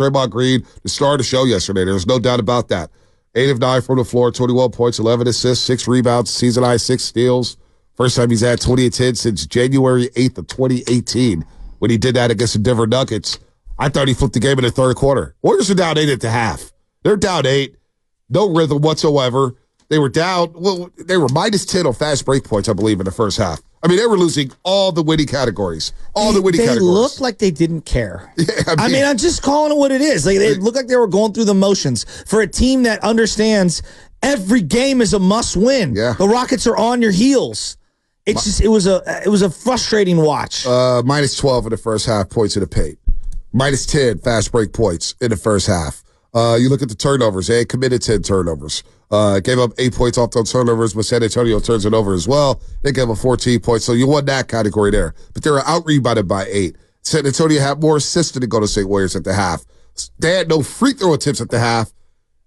Draymond Green, the star of the show yesterday. There's no doubt about that. 8 of 9 from the floor, 21 points, 11 assists, 6 rebounds, season high, 6 steals. First time he's had 20 and 10 since January 8th of 2018 when he did that against the Denver Nuggets. I thought he flipped the game in the third quarter. Warriors are down 8 at the half. They're down 8. No rhythm whatsoever. They were down. Well, they were minus 10 on fast break points, I believe, in the first half. I mean, they were losing all the winning categories. They looked like they didn't care. Yeah, I mean, I'm just calling it what it is. Like, they looked like they were going through the motions. For a team that understands every game is a must-win. Yeah. The Rockets are on your heels. It was a frustrating watch. Minus 12 in the first half points in the paint. Minus 10 fast break points in the first half. You look at the turnovers. They committed 10 turnovers. Gave up 8 points off those turnovers, but San Antonio turns it over as well. They gave up 14 points, so you won that category there. But they were out-rebounded by 8. San Antonio had more assists than the Golden State Warriors at the half. They had no free throw attempts at the half.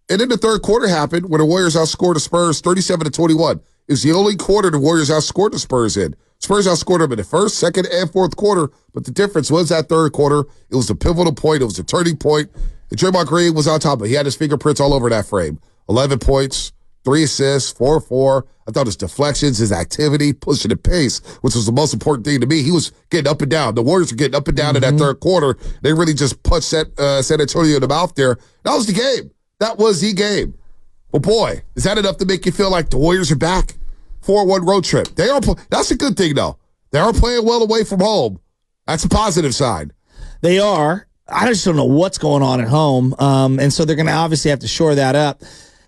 And then the third quarter happened when the Warriors outscored the Spurs 37-21. It was the only quarter the Warriors outscored the Spurs in. Spurs outscored them in the first, second, and fourth quarter, but the difference was that third quarter. It was a pivotal point. It was a turning point. And Draymond Green was on top of it. He had his fingerprints all over that frame. 11 points, 3 assists, 4-4. I thought his deflections, his activity, pushing the pace, which was the most important thing to me. He was getting up and down. The Warriors were getting up and down in that third quarter. They really just punched San Antonio in the mouth there. That was the game. That was the game. Well, boy, is that enough to make you feel like the Warriors are back? 4-1 road trip. They are. That's a good thing, though. They are playing well away from home. That's a positive sign. They are. I just don't know what's going on at home, and so they're going to obviously have to shore that up.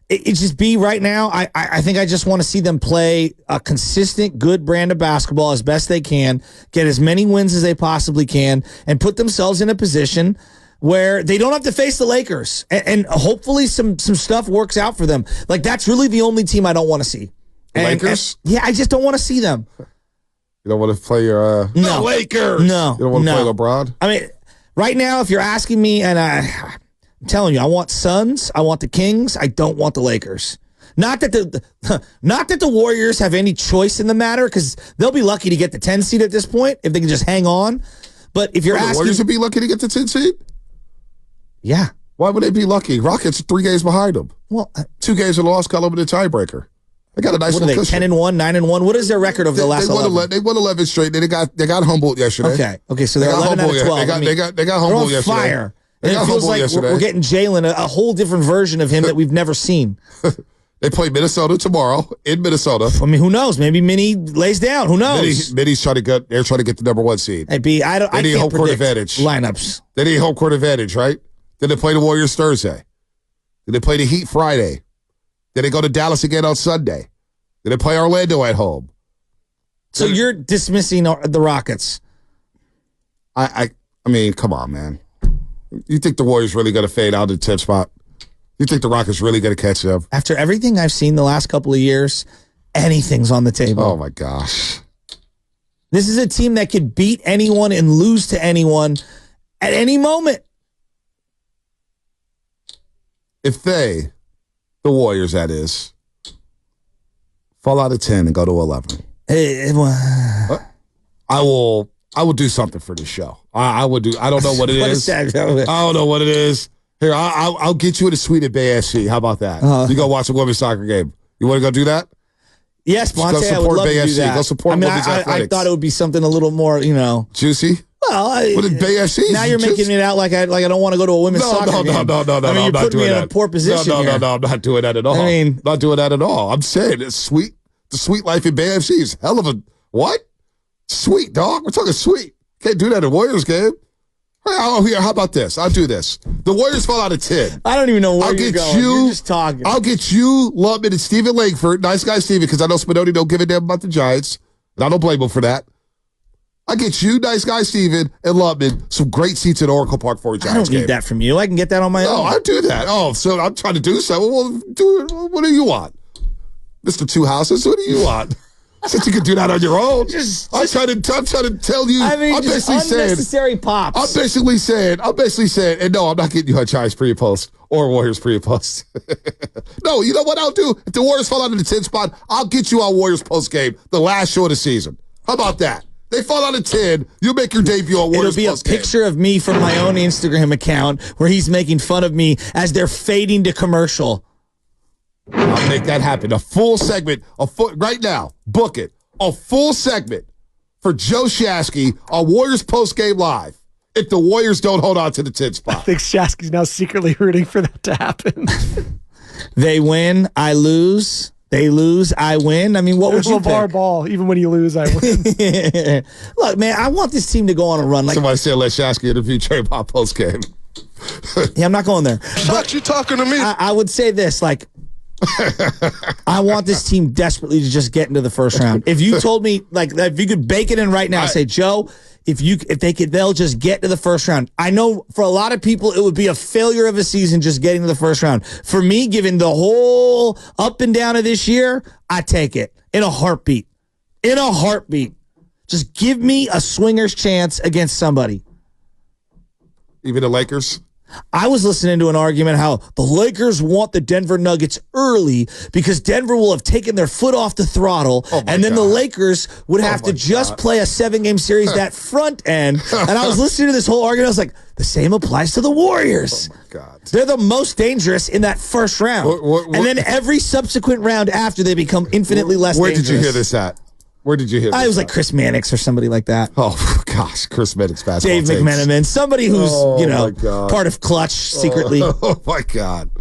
It just be right now. I think I just want to see them play a consistent, good brand of basketball as best they can, get as many wins as they possibly can, and put themselves in a position where they don't have to face the Lakers, and hopefully some stuff works out for them. Like, that's really the only team I don't want to see. Lakers? Yeah, I just don't want to see them. You don't want to play your no. Lakers? No. You don't want to play LeBron? I mean, right now, if you're asking me, and I'm telling you, I want Suns, I want the Kings, I don't want the Lakers. Not that the Warriors have any choice in the matter, because they'll be lucky to get the 10 seed at this point if they can just hang on. But if you're asking, the Warriors would be lucky to get the 10 seed? Yeah. Why would they be lucky? Rockets are 3 games behind them. Well, 2 games of loss, cut over the tiebreaker. They got a nice little cushion. 10-1, 9-1. What is their record over the last 11? They won 11 straight. They got humbled yesterday. Okay. So they're 11 out of 12. They got humbled yesterday. Fire. And it feels like we're getting Jalen a whole different version of him that we've never seen. They play Minnesota tomorrow in Minnesota. I mean, who knows? Maybe Minnie lays down. Who knows? Minnie's trying to get. They're trying to get the number 1 seed. Hey, B, I need can't home court advantage. Lineups. They need home court advantage, right? Then they play the Warriors Thursday. Then they play the Heat Friday. Then they go to Dallas again on Sunday. Then they play Orlando at home. So you're dismissing the Rockets? I mean, come on, man. You think the Warriors really going to fade out of the 10th spot? You think the Rockets really going to catch them? After everything I've seen the last couple of years, anything's on the table. Oh, my gosh. This is a team that could beat anyone and lose to anyone at any moment. If the Warriors, that is, fall out of 10 and go to 11, I will do something for this show. I will do. I don't know what it is. I don't know what it is. Here, I'll get you in a suite at Bay FC. How about that? You go watch a women's soccer game. You want to go do that? Yes, Bonte, I would love to do that. Go support women's athletics. I thought it would be something a little more, juicy. Well, what is Bay FC? Now you're making it out like I don't want to go to a women's soccer game. No. I mean, you're putting me in a poor position. No, I'm not doing that at all. I mean, not doing that at all. I'm saying it's sweet. The sweet life in Bay FC is hell of a what? Sweet, dog. We're talking sweet. Can't do that at a Warriors game. Here, how about this? I'll do this. The Warriors fall out of 10. I don't even know where you're going. You're just talking. I'll get you, Lubman, and Stephen Langford. Nice guy, Stephen, because I know Spinoni don't give a damn about the Giants. And I don't blame him for that. I'll get you, nice guy, Stephen, and Lubman, some great seats at Oracle Park for a Giants game. I don't need that from you. I can get that on my own. No, I do that. Oh, so I'm trying to do something. Well, what do you want? Mr. Two Houses, what do you want? Since you can do that on your own, I'm trying to tell you. I mean, I'm just unnecessary pops. I'm basically saying, and no, I'm not getting you on Giants pre-post or Warriors pre-post. No, you know what I'll do? If the Warriors fall out of the 10th spot, I'll get you on Warriors post-game, the last show of the season. How about that? They fall out of 10. You make your debut on Warriors It'll be a postgame. picture of me from my own Instagram account where he's making fun of me as they're fading to commercial. I'll make that happen. A full segment, right now, book it. A full segment for Joe Shasky on Warriors postgame live if the Warriors don't hold on to the 10 I spot. think Shasky's now secretly rooting for that to happen. They win, I lose. They lose, I win. I mean, what would you LeVar pick? Ball, even when you lose, I win. Look, man, I want this team to go on a run. Like, Somebody said let Shasky interview Draymond postgame. yeah, I'm not going there. But you talking to me? I would say this, like, I want this team desperately to just get into the first round. If you told me, like, if you could bake it in right now, say, Joe, they'll just get to the first round. I know for a lot of people, it would be a failure of a season just getting to the first round. For me, given the whole up and down of this year, I take it in a heartbeat. In a heartbeat. Just give me a swinger's chance against somebody. Even the Lakers? I was listening to an argument how the Lakers want the Denver Nuggets early because Denver will have taken their foot off the throttle, and then the Lakers would have to just play a 7-game series that front end. And I was listening to this whole argument. I was like, the same applies to the Warriors. Oh, my God. They're the most dangerous in that first round. And then every subsequent round after, they become infinitely less dangerous. Where did you hear this at? Where did you hear this? It was like Chris Mannix or somebody like that. Oh, gosh. Chris Mannix basketball Dave takes. McMenamin. Somebody who's, my God. part of Clutch secretly. Oh, my God.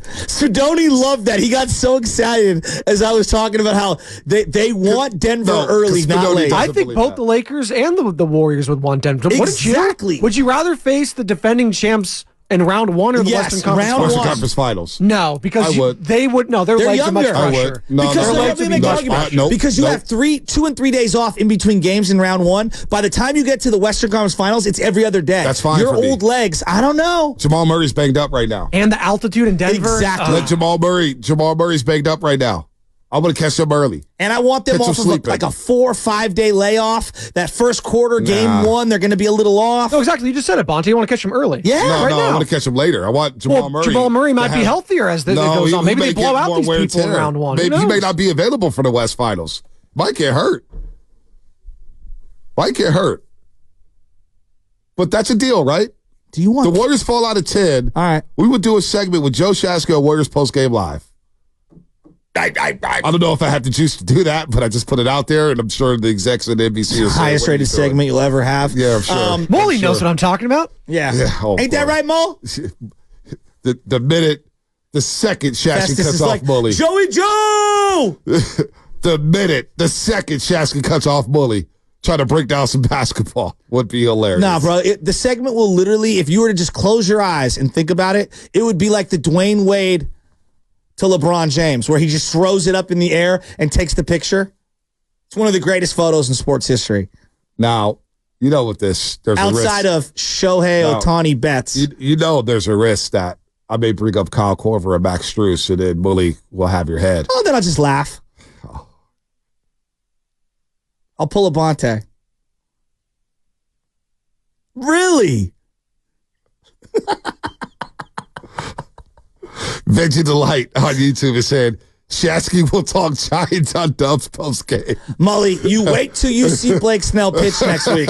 Sidoni loved that. He got so excited as I was talking about how they want Denver early, not Sidoni late. doesn't I think believe both that. the Lakers and the Warriors would want Denver. Exactly. Would you rather face the defending champs in round one or the Yes, Western Conference round Finals? Western one. Conference Finals. No, because I would. they would. No, their They're legs are much younger. I fresher. would. No, Because no, let me make an argument. Nope, Because you nope. have 2 and 3 days off in between games in round one. By the time you get to the Western Conference Finals, it's every other day. That's fine Your for me. old legs, I don't know. Jamal Murray's banged up right now. And the altitude in Denver. Exactly. Let Jamal Murray's banged up right now. I'm going to catch him early. And I want them Get some off of sleep in. like a 4 or 5 day layoff. That first quarter, game one, they're going to be a little off. No, exactly. You just said it, Bonte. You want to catch them early. Yeah. No, right no, now. I want to catch him later. I want Jamal Murray. Jamal Murray to might be have- healthier as it No, goes he- on. he Maybe may they blow get out more these wear and people in tear. round one. Who Maybe he may knows? not be available for the West Finals. Might get hurt. Might get hurt. But that's a deal, right? Do you want The Warriors fall out of 10. All right. We would do a segment with Joe Shasky on Warriors postgame live. I don't know if I have the juice to do that, but I just put it out there, and I'm sure the execs at NBC are saying, highest "What are you rated doing?" segment you'll ever have? Yeah, I'm sure. Molly I'm knows sure. what I'm talking about. Yeah. Yeah, oh, Ain't that boy. right, Mo? The second Shasky Festus cuts is off like, Bully. Joey Joe! The second Shasky cuts off Bully, trying to break down some basketball would be hilarious. Nah, bro. The segment will literally, if you were to just close your eyes and think about it, it would be like the Dwayne Wade to LeBron James, where he just throws it up in the air and takes the picture. It's one of the greatest photos in sports history. Now, you know with this, there's Outside a risk. of Shohei No. Ohtani Betts. You know there's a risk that I may bring up Kyle Korver and Max Strus, and then Bully will have your head. Oh, then I'll just laugh. I'll pull a Bonte. Really? Veggie Delight on YouTube is saying, Shasky will talk Giants on Dubs postgame. Mully, you wait till you see Blake Snell pitch next week.